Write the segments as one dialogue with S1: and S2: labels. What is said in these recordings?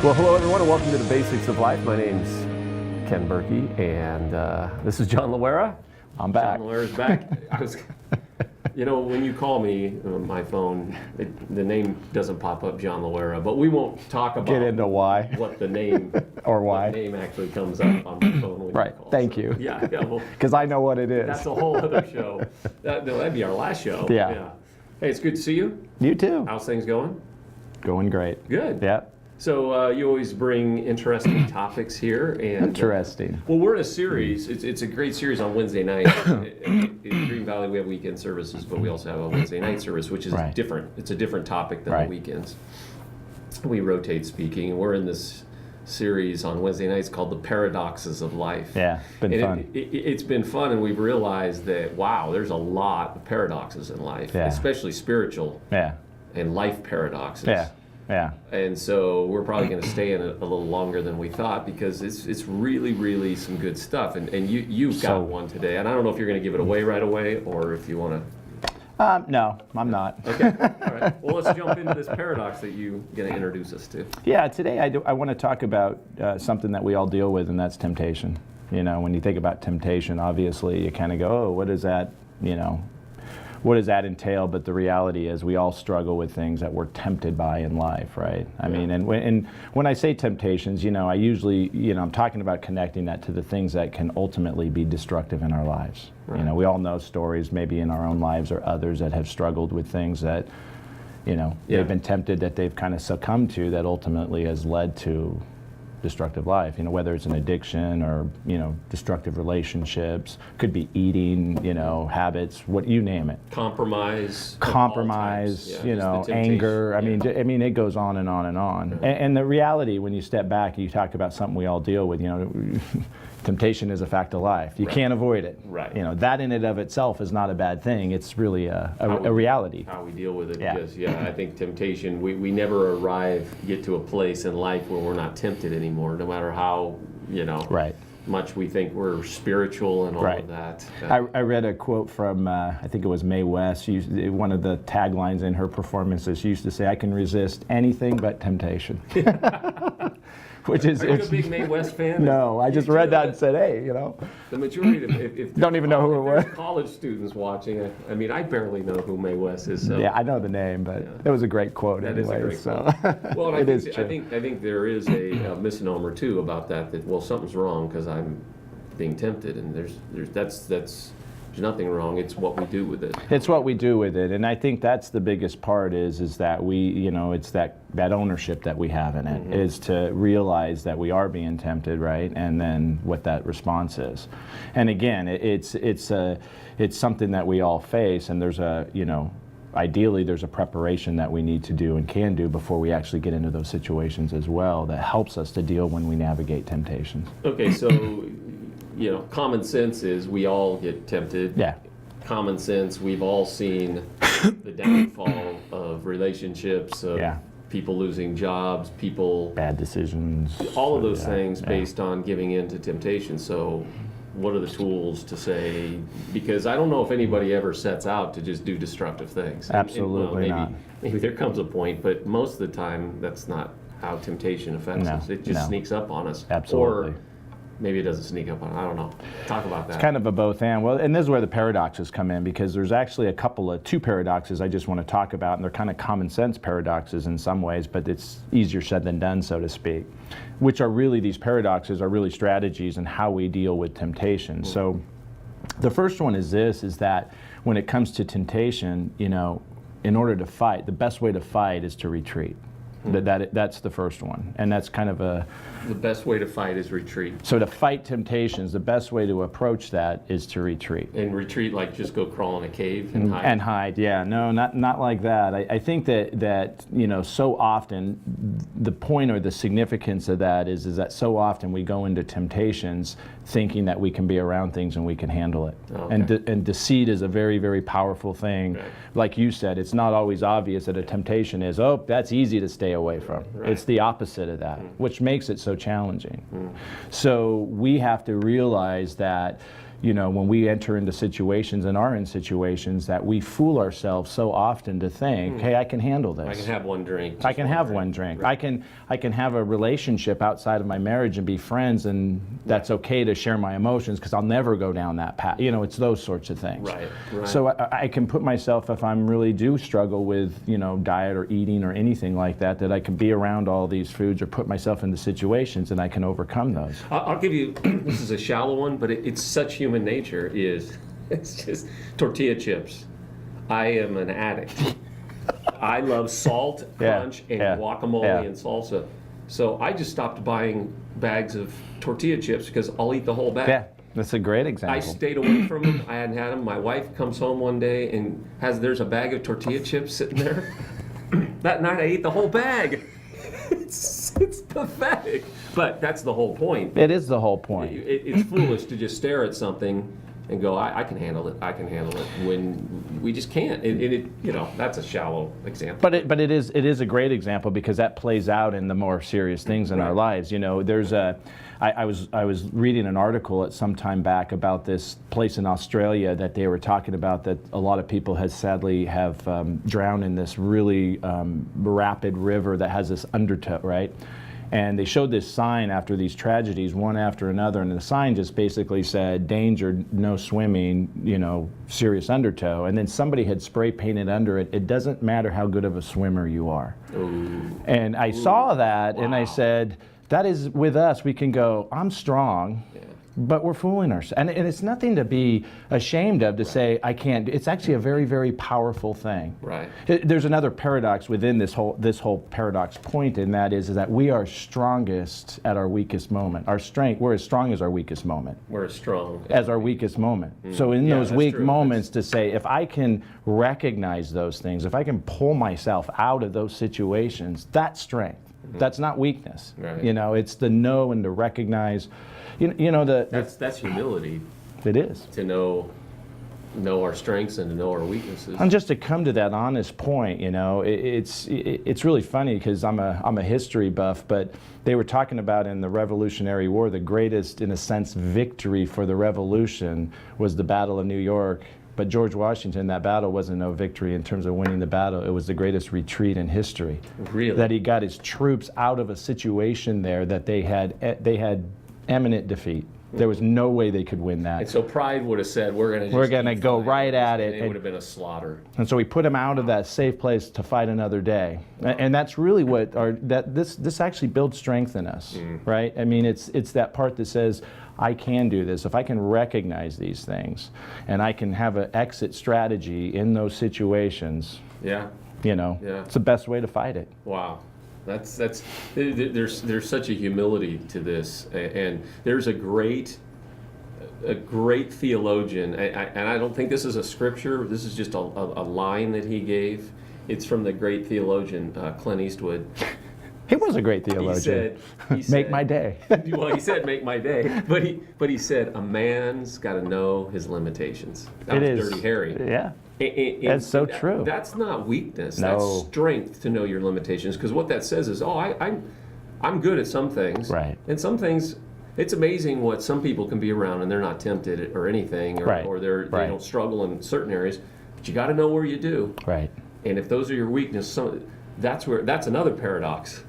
S1: Well, hello everyone and welcome to the Basics of Life. My name's Ken Burkey and this is John Loera.
S2: I'm back.
S1: John Loera's back. When you call me on my phone, the name doesn't pop up, John Loera, but we won't talk about
S2: Get into why.
S1: What the name
S2: or why
S1: what name actually comes up on my phone when
S2: right.
S1: you call.
S2: Thank you.
S1: Yeah, well,
S2: because I know what it is.
S1: That's a whole other show. That'd be our last show.
S2: Yeah.
S1: Hey, it's good to see you.
S2: You too.
S1: How's things going?
S2: Going great.
S1: Good.
S2: Yeah.
S1: So you always bring interesting topics here, and
S2: interesting.
S1: Well, we're in a series. It's a great series on Wednesday night. In Green Valley, we have weekend services, but we also have a Wednesday night service, which is different. It's a different topic than the weekends. We rotate speaking, and we're in this series on Wednesday nights called The Paradoxes of Life.
S2: Yeah, been fun.
S1: It's been fun, and we've realized that, wow, there's a lot of paradoxes in life, especially spiritual and life paradoxes.
S2: Yeah.
S1: And so we're probably going to stay in it a little longer than we thought because it's really, really some good stuff. And you've got one today. And I don't know if you're going to give it away right away or if you want
S2: to. No, I'm not.
S1: Okay. All right. Well, let's jump into this paradox that you're going to introduce us to.
S2: Yeah, today I want to talk about something that we all deal with, and that's temptation. You know, when you think about temptation, obviously you kind of go, oh, what is that, what does that entail? But the reality is we all struggle with things that we're tempted by in life, right? I mean, and when I say temptations, I usually, I'm talking about connecting that to the things that can ultimately be destructive in our lives. Right. We all know stories maybe in our own lives or others that have struggled with things that, they've been tempted, that they've kind of succumbed to, that ultimately has led to destructive life, whether it's an addiction or, destructive relationships, could be eating, habits, what you name it.
S1: Compromise,
S2: anger. I mean, it goes on and on and on. And the reality, when you step back, you talk about something we all deal with, temptation is a fact of life. You can't avoid it.
S1: Right.
S2: That in and of itself is not a bad thing. It's really a reality.
S1: How we deal with it. Because, I think temptation, we never get to a place in life where we're not tempted anymore, no matter how, much we think we're spiritual and all of that.
S2: I read a quote from, I think it was Mae West. One of the taglines in her performances, she used to say, "I can resist anything but temptation." Which is,
S1: Are you a big Mae West fan?
S2: No, I just read that and said, hey,
S1: The majority of if
S2: don't even know who it was.
S1: College students watching, I barely know who Mae West is. So.
S2: Yeah, I know the name, but it was a great quote anyway.
S1: That is a great quote. Well, I think there is a misnomer too about that something's wrong because I'm being tempted, and there's nothing wrong. It's what we do with it.
S2: It's what we do with it, and I think that's the biggest part is that we, it's that ownership that we have in it, is to realize that we are being tempted, right? And then what that response is. And again, it's something that we all face, and there's ideally there's a preparation that we need to do and can do before we actually get into those situations as well that helps us to deal when we navigate temptations.
S1: Okay, so common sense is we all get tempted.
S2: Yeah.
S1: Common sense, we've all seen the downfall of relationships, of people losing jobs, bad
S2: decisions.
S1: All of those things based on giving in to temptation. So what are the tools to say, because I don't know if anybody ever sets out to just do destructive things.
S2: Absolutely not.
S1: Maybe there comes a point, but most of the time that's not how temptation affects us. It just sneaks up on us.
S2: Absolutely.
S1: Or maybe it doesn't sneak up on. I don't know. Talk about that.
S2: It's kind of a both and. Well, and this is where the paradoxes come in, because there's actually two paradoxes I just want to talk about, and they're kind of common sense paradoxes in some ways, but it's easier said than done, so to speak. Which are really, these paradoxes are really strategies in how we deal with temptation. So the first one is that when it comes to temptation, in order to fight, the best way to fight is to retreat. That's the first one, and that's kind of
S1: the best way to fight is retreat.
S2: So to fight temptations, the best way to approach that is to retreat.
S1: And retreat, like just go crawl in a cave and hide.
S2: And hide, yeah, no, not like that. I think that so often the point or the significance of that is that so often we go into temptations thinking that we can be around things and we can handle it. Okay. And deceit is a very, very powerful thing. Right. Like you said, it's not always obvious that a temptation is, that's easy to stay away from. Right. It's the opposite of that, which makes it so challenging. So we have to realize that when we enter into situations and are in situations that we fool ourselves so often to think, hey, I can handle this.
S1: I can have one drink.
S2: I can have one drink.
S1: Right.
S2: I can have a relationship outside of my marriage and be friends, and that's okay to share my emotions because I'll never go down that path. It's those sorts of things.
S1: Right.
S2: So I can put myself, if I'm really do struggle with diet or eating or anything like that I can be around all these foods or put myself into situations and I can overcome those.
S1: I'll give you, this is a shallow one, but it's such human nature it's just tortilla chips. I am an addict. I love salt, crunch, and guacamole and salsa. So I just stopped buying bags of tortilla chips because I'll eat the whole bag.
S2: Yeah, that's a great example.
S1: I stayed away from them. I hadn't had them. My wife comes home one day and there's a bag of tortilla chips sitting there. That night I ate the whole bag. It's pathetic. But that's the whole point.
S2: It is the whole point.
S1: It's foolish to just stare at something and go, I can handle it. I can handle it, when we just can't. That's a shallow example.
S2: But it is a great example because that plays out in the more serious things in our lives. There's I was reading an article at some time back about this place in Australia that they were talking about that a lot of people sadly have drowned in this really rapid river that has this undertow, right? And they showed this sign after these tragedies, one after another, and the sign just basically said, danger, no swimming, serious undertow. And then somebody had spray painted under it, it doesn't matter how good of a swimmer you are.
S1: Ooh.
S2: And I saw that, and I said, that is with us, we can go, I'm strong. But we're fooling ourselves. And it's nothing to be ashamed of to say, I can't. It's actually a very, very powerful thing.
S1: Right.
S2: There's another paradox within this whole paradox point, and that is that we are strongest at our weakest moment. We're as strong as our weakest moment.
S1: We're as strong
S2: as our weakest moment. So in those weak moments to say, if I can recognize those things, if I can pull myself out of those situations, that's strength. That's not weakness.
S1: Right.
S2: It's the know and to recognize.
S1: That's humility.
S2: It is.
S1: To know our strengths and to know our weaknesses.
S2: And just to come to that honest point, it's really funny because I'm a history buff, but they were talking about in the Revolutionary War, the greatest, in a sense, victory for the Revolution was the Battle of New York. But George Washington, that battle wasn't no victory in terms of winning the battle. It was the greatest retreat in history.
S1: Really?
S2: That he got his troops out of a situation there that they had eminent defeat. There was no way they could win that.
S1: And so pride would have said, we're going to
S2: go right at it.
S1: And it would have been a slaughter.
S2: And so we put him out of that safe place to fight another day. And that's really what this actually builds strength in us, right? I mean, it's that part that says, I can do this. If I can recognize these things and I can have an exit strategy in those situations, it's the best way to fight it.
S1: Wow. There's such a humility to this, and there's a great theologian, and I don't think this is a scripture. This is just a line that he gave. It's from the great theologian Clint Eastwood.
S2: He was a great theologian.
S1: He said,
S2: make my day.
S1: Well, he said, make my day. But he said, a man's got to know his limitations. That was Dirty Harry.
S2: Yeah. That's so true.
S1: That's not weakness.
S2: No.
S1: That's strength to know your limitations. Because what that says is, I'm good at some things.
S2: Right.
S1: And some things, it's amazing what some people can be around and they're not tempted or anything, or they don't struggle in certain areas. But you got to know where you do.
S2: Right.
S1: And if those are your weaknesses, that's another paradox.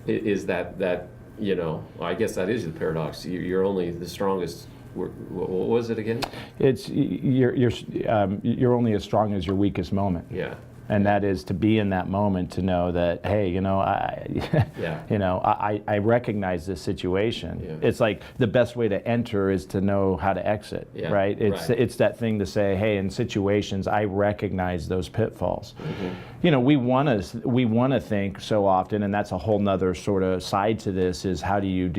S1: Is that I guess that is the paradox. You're only the strongest. What was it again?
S2: It's you're only as strong as your weakest moment.
S1: Yeah.
S2: And that is to be in that moment to know that, hey, I recognize this situation. Yeah. It's like the best way to enter is to know how to exit, right? It's that thing to say, hey, in situations I recognize those pitfalls. Mm-hmm. We want to think so often, and that's a whole nother sort of side to this, is how do you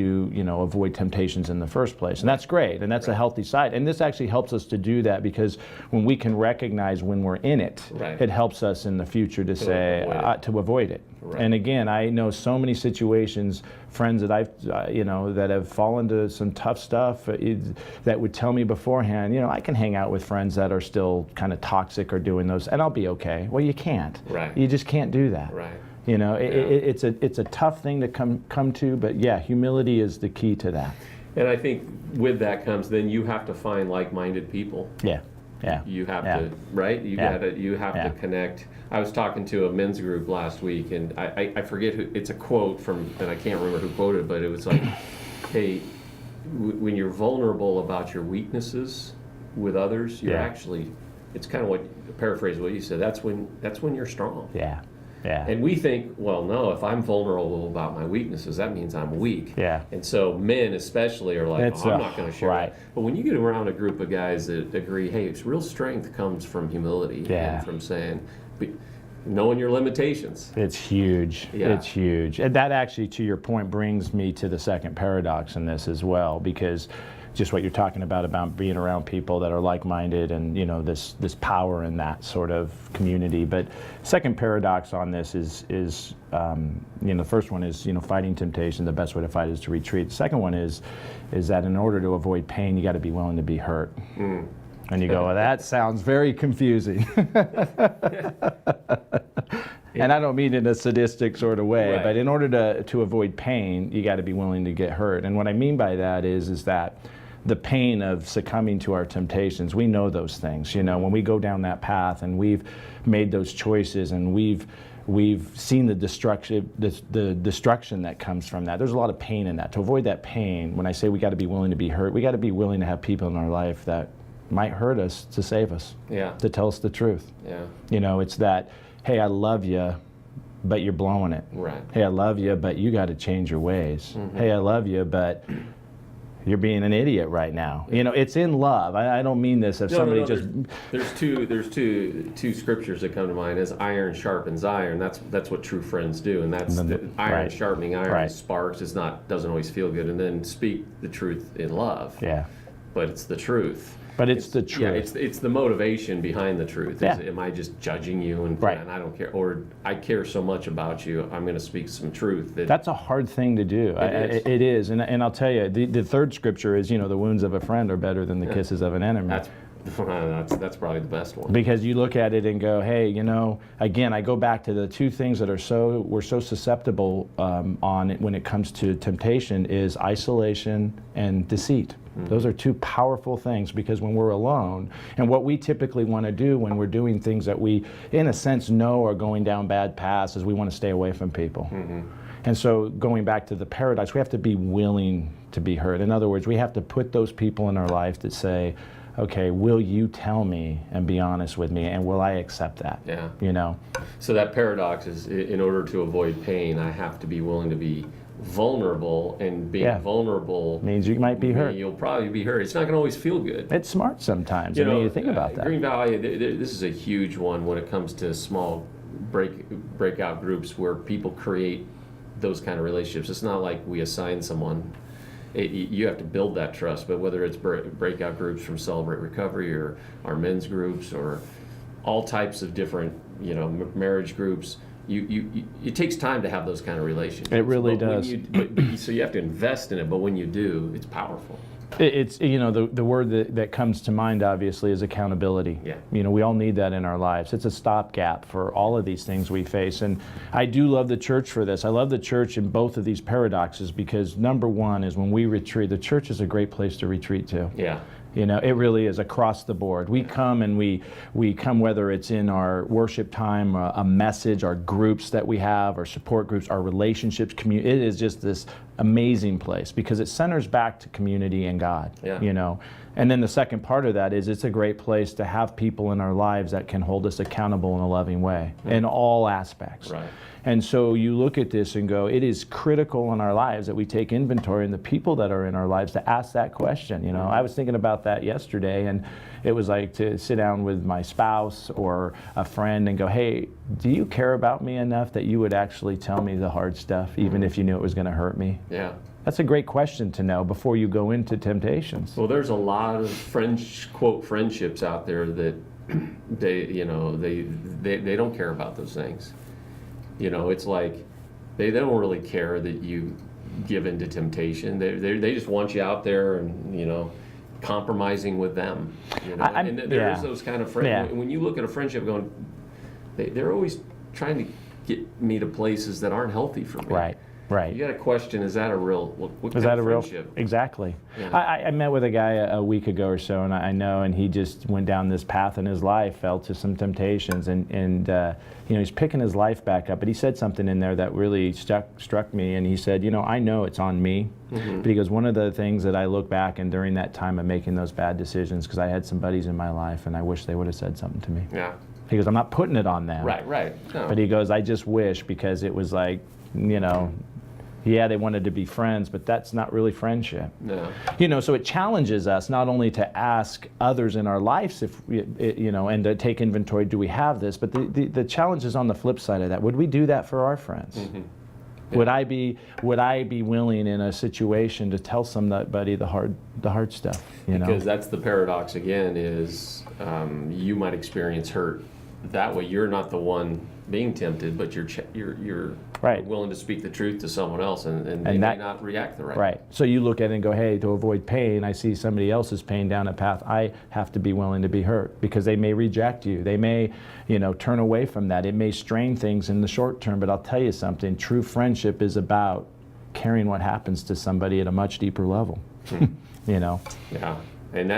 S2: avoid temptations in the first place? And that's great, and that's a healthy side. And this actually helps us to do that because when we can recognize when we're in it, it helps us in the future to avoid it. Right. And again, I know so many situations, friends that I've that have fallen to some tough stuff that would tell me beforehand, I can hang out with friends that are still kind of toxic or doing those, and I'll be okay. Well, you can't.
S1: Right.
S2: You just can't do that.
S1: Right.
S2: It's a tough thing to come to, but yeah, humility is the key to that.
S1: And I think with that comes, then you have to find like-minded people.
S2: Yeah. Yeah.
S1: You have to, right? You have
S2: Yeah.
S1: to connect. I was talking to a men's group last week, and I forget who, it's a quote from, and I can't remember who quoted it, but it was like, hey, when you're vulnerable about your weaknesses with others, you're actually, it's kind of what, paraphrase what you said, that's when you're strong.
S2: Yeah. Yeah.
S1: And we think, well, no, if I'm vulnerable about my weaknesses, that means I'm weak.
S2: Yeah.
S1: And so men especially are like, I'm not going to share
S2: right.
S1: that. But when you get around a group of guys that agree, hey, real strength comes from humility and from saying, knowing your limitations.
S2: It's huge.
S1: Yeah.
S2: It's huge. And that actually, to your point, brings me to the second paradox in this as well, because just what you're talking about being around people that are like-minded and, you know, this power in that sort of community. But second paradox on this is you know, the first one is, you know, fighting temptation. The best way to fight is to retreat. The second one is that in order to avoid pain, you got to be willing to be hurt. And you go, well, that sounds very confusing. And I don't mean in a sadistic sort of way, but in order to avoid pain, you got to be willing to get hurt. And what I mean by that is that the pain of succumbing to our temptations, we know those things. You know, when we go down that path and we've made those choices and we've seen the destruction that comes from that. There's a lot of pain in that. To avoid that pain, when I say we got to be willing to be hurt, we got to be willing to have people in our life that might hurt us to save us, to tell us the truth. You know, it's that, hey, I love you, but you're blowing it. Hey, I love you, but you got to change your ways. Hey, I love you, but you're being an idiot right now. You know, it's in love. I don't mean this if somebody just...
S1: There's two scriptures that come to mind. As iron sharpens iron, that's what true friends do, and that's iron sharpening iron. Sparks doesn't always feel good, and then speak the truth in love. But it's the truth.
S2: But it's the truth.
S1: Yeah, it's the motivation behind the truth. Am I just judging you and I don't care, or I care so much about you, I'm going to speak some truth.
S2: That's a hard thing to do. It is. And I'll tell you, the third scripture is, you know, the wounds of a friend are better than the kisses of an enemy.
S1: That's probably the best one.
S2: Because you look at it and go, hey, you know, again, I go back to the two things that we're so susceptible on it when it comes to temptation is isolation and deceit. Those are two powerful things, because when we're alone, and what we typically want to do when we're doing things that we, in a sense, know are going down bad paths, is we want to stay away from people. And so going back to the paradox, we have to be willing to be hurt. In other words, we have to put those people in our life that say, okay, will you tell me and be honest with me, and will I accept that? You know?
S1: So that paradox is, in order to avoid pain, I have to be willing to be vulnerable, and being vulnerable
S2: means you might be hurt.
S1: You'll probably be hurt. It's not going to always feel good.
S2: It's smart sometimes. You know, you think about that.
S1: Green Valley, this is a huge one when it comes to small breakout groups where people create those kind of relationships. It's not like we assign someone. You have to build that trust. But whether it's breakout groups from Celebrate Recovery or our men's groups or all types of different, you know, marriage groups. It takes time to have those kind of relationships.
S2: It really does.
S1: So you have to invest in it, but when you do, it's powerful.
S2: It's, you know, the word that comes to mind, obviously, is accountability. You know, we all need that in our lives. It's a stopgap for all of these things we face. And I do love the church for this. I love the church in both of these paradoxes, because number one is when we retreat, the church is a great place to retreat to. You know, it really is across the board. We come and we come, whether it's in our worship time, a message, our groups that we have, our support groups, our relationships, community. It is just this amazing place because it centers back to community and God, you know. And then the second part of that is it's a great place to have people in our lives that can hold us accountable in a loving way in all aspects. And so you look at this and go, it is critical in our lives that we take inventory in the people that are in our lives to ask that question. You know, I was thinking about that yesterday, and it was like to sit down with my spouse or a friend and go, hey, do you care about me enough that you would actually tell me the hard stuff, even if you knew it was going to hurt me? That's a great question to know before you go into temptations.
S1: Well, there's a lot of quote friendships out there that they don't care about those things. You know, it's like they don't really care that you give into temptation. They just want you out there and, you know, compromising with them. You know? And there's those kind of friends. When you look at a friendship going, they're always trying to get me to places that aren't healthy for me.
S2: Right.
S1: You got to question, is that a real, what
S2: Is
S1: kind
S2: that
S1: of
S2: a real?
S1: friendship?
S2: Exactly.
S1: Yeah.
S2: I met with a guy a week ago or so, and I know, and he just went down this path in his life, fell to some temptations, and he's picking his life back up. But he said something in there that really struck me, and he said, I know it's on me, but he goes, one of the things that I look back and during that time of making those bad decisions, because I had some buddies in my life, and I wish they would have said something to me.
S1: Yeah.
S2: He goes, I'm not putting it on them.
S1: Right. No.
S2: But he goes, I just wish, because it was like, yeah, they wanted to be friends, but that's not really friendship.
S1: No.
S2: So it challenges us not only to ask others in our lives if and to take inventory, do we have this? But the challenge is on the flip side of that. Would we do that for our friends?
S1: Yeah.
S2: Would I be willing in a situation to tell somebody the hard stuff?
S1: Because that's the paradox again. Is you might experience hurt that way. You're not the one being tempted, but you're
S2: right.
S1: willing to speak the truth to someone else, and they may not react the right way.
S2: Right. So you look at it and go, hey, to avoid pain, I see somebody else's pain down a path. I have to be willing to be hurt, because they may reject you. They may, turn away from that. It may strain things in the short term, but I'll tell you something. True friendship is about caring what happens to somebody at a much deeper level.
S1: Yeah. And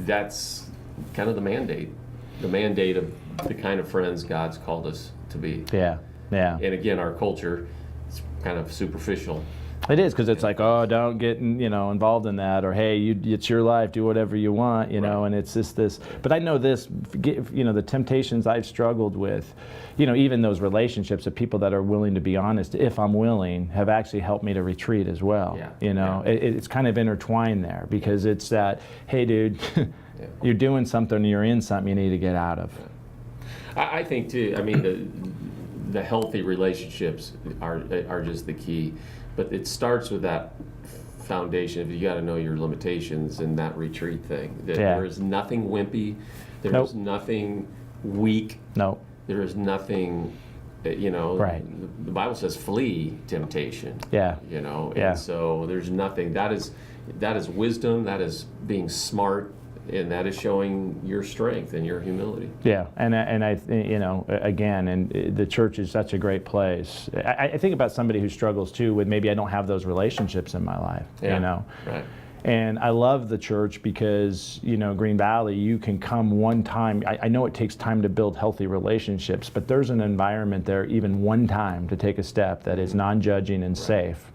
S1: that's kind of the mandate. The mandate of the kind of friends God's called us to be.
S2: Yeah.
S1: And again, our culture is kind of superficial.
S2: It is, because it's like, oh, don't get involved in that, or hey, it's your life, do whatever you want,
S1: Right.
S2: And it's just this. But I know this, the temptations I've struggled with, even those relationships of people that are willing to be honest, if I'm willing, have actually helped me to retreat as well.
S1: Yeah.
S2: It's kind of intertwined there, because it's that, hey, dude, you're doing something, you're in something you need to get out of.
S1: I think too. I mean, the healthy relationships are just the key, but it starts with that foundation. You got to know your limitations and that retreat thing. There is nothing wimpy. There is nothing weak.
S2: No.
S1: There is nothing.
S2: Right.
S1: The Bible says flee temptation.
S2: Yeah.
S1: And so there's nothing. That is wisdom. That is being smart. And that is showing your strength and your humility.
S2: Yeah, and I again, and the church is such a great place. I think about somebody who struggles too with maybe I don't have those relationships in my life.
S1: Right.
S2: And I love the church because Green Valley, you can come one time. I know it takes time to build healthy relationships, but there's an environment there even one time to take a step that is non-judging and safe.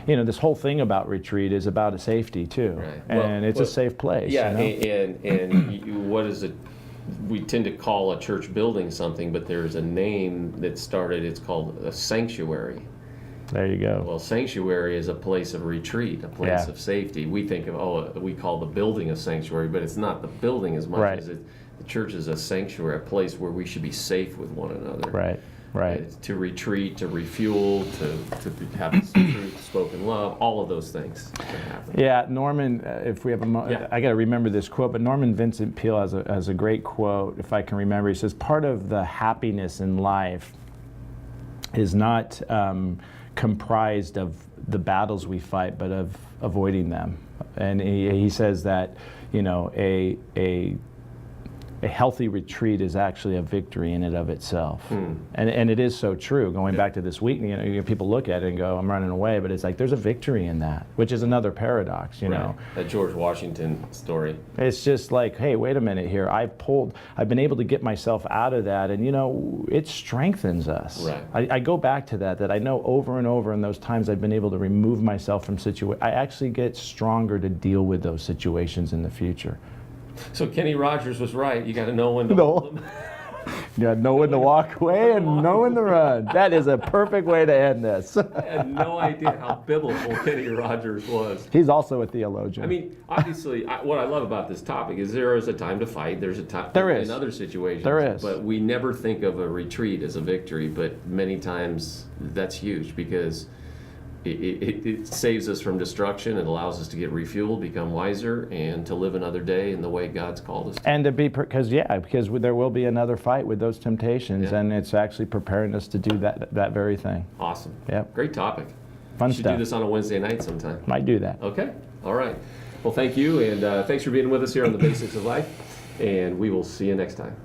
S2: This whole thing about retreat is about a safety too,
S1: right.
S2: And it's a safe place.
S1: Yeah, and what is it? We tend to call a church building something, but there's a name that started. It's called a sanctuary.
S2: There you go.
S1: Well, sanctuary is a place of retreat, a place of safety. We think of we call the building a sanctuary, but it's not the building as much as the church is a sanctuary, a place where we should be safe with one another.
S2: Right.
S1: To retreat, to refuel, to have truth, spoken love, all of those things can happen.
S2: Yeah, Norman, if we have a moment, I got to remember this quote, but Norman Vincent Peale has a great quote, if I can remember. He says, part of the happiness in life is not comprised of the battles we fight, but of avoiding them. And he says that, a healthy retreat is actually a victory in and of itself. And it is so true. Going back to this week, people look at it and go, I'm running away, but it's like there's a victory in that, which is another paradox, know.
S1: That George Washington story.
S2: It's just like, hey, wait a minute here. I've been able to get myself out of that, and it strengthens us.
S1: Right.
S2: I go back to that I know over and over in those times I've been able to remove myself from situations. I actually get stronger to deal with those situations in the future.
S1: So Kenny Rogers was right. You got to know when to hold them.
S2: You got to know when to walk away and know when to run. That is a perfect way to end this.
S1: I had no idea how biblical Kenny Rogers was.
S2: He's also a theologian.
S1: I mean, obviously, what I love about this topic is there is a time to fight. There's a time in other situations.
S2: There is.
S1: But we never think of a retreat as a victory. But many times that's huge because it saves us from destruction. It allows us to get refueled, become wiser, and to live another day in the way God's called us to.
S2: And to be, because there will be another fight with those temptations, and it's actually preparing us to do that very thing.
S1: Awesome.
S2: Yep.
S1: Great topic.
S2: Fun
S1: Should
S2: stuff.
S1: do this on a Wednesday night sometime.
S2: Might do that.
S1: Okay. All right. Well, thank you, and thanks for being with us here on The Basics of Life, and we will see you next time.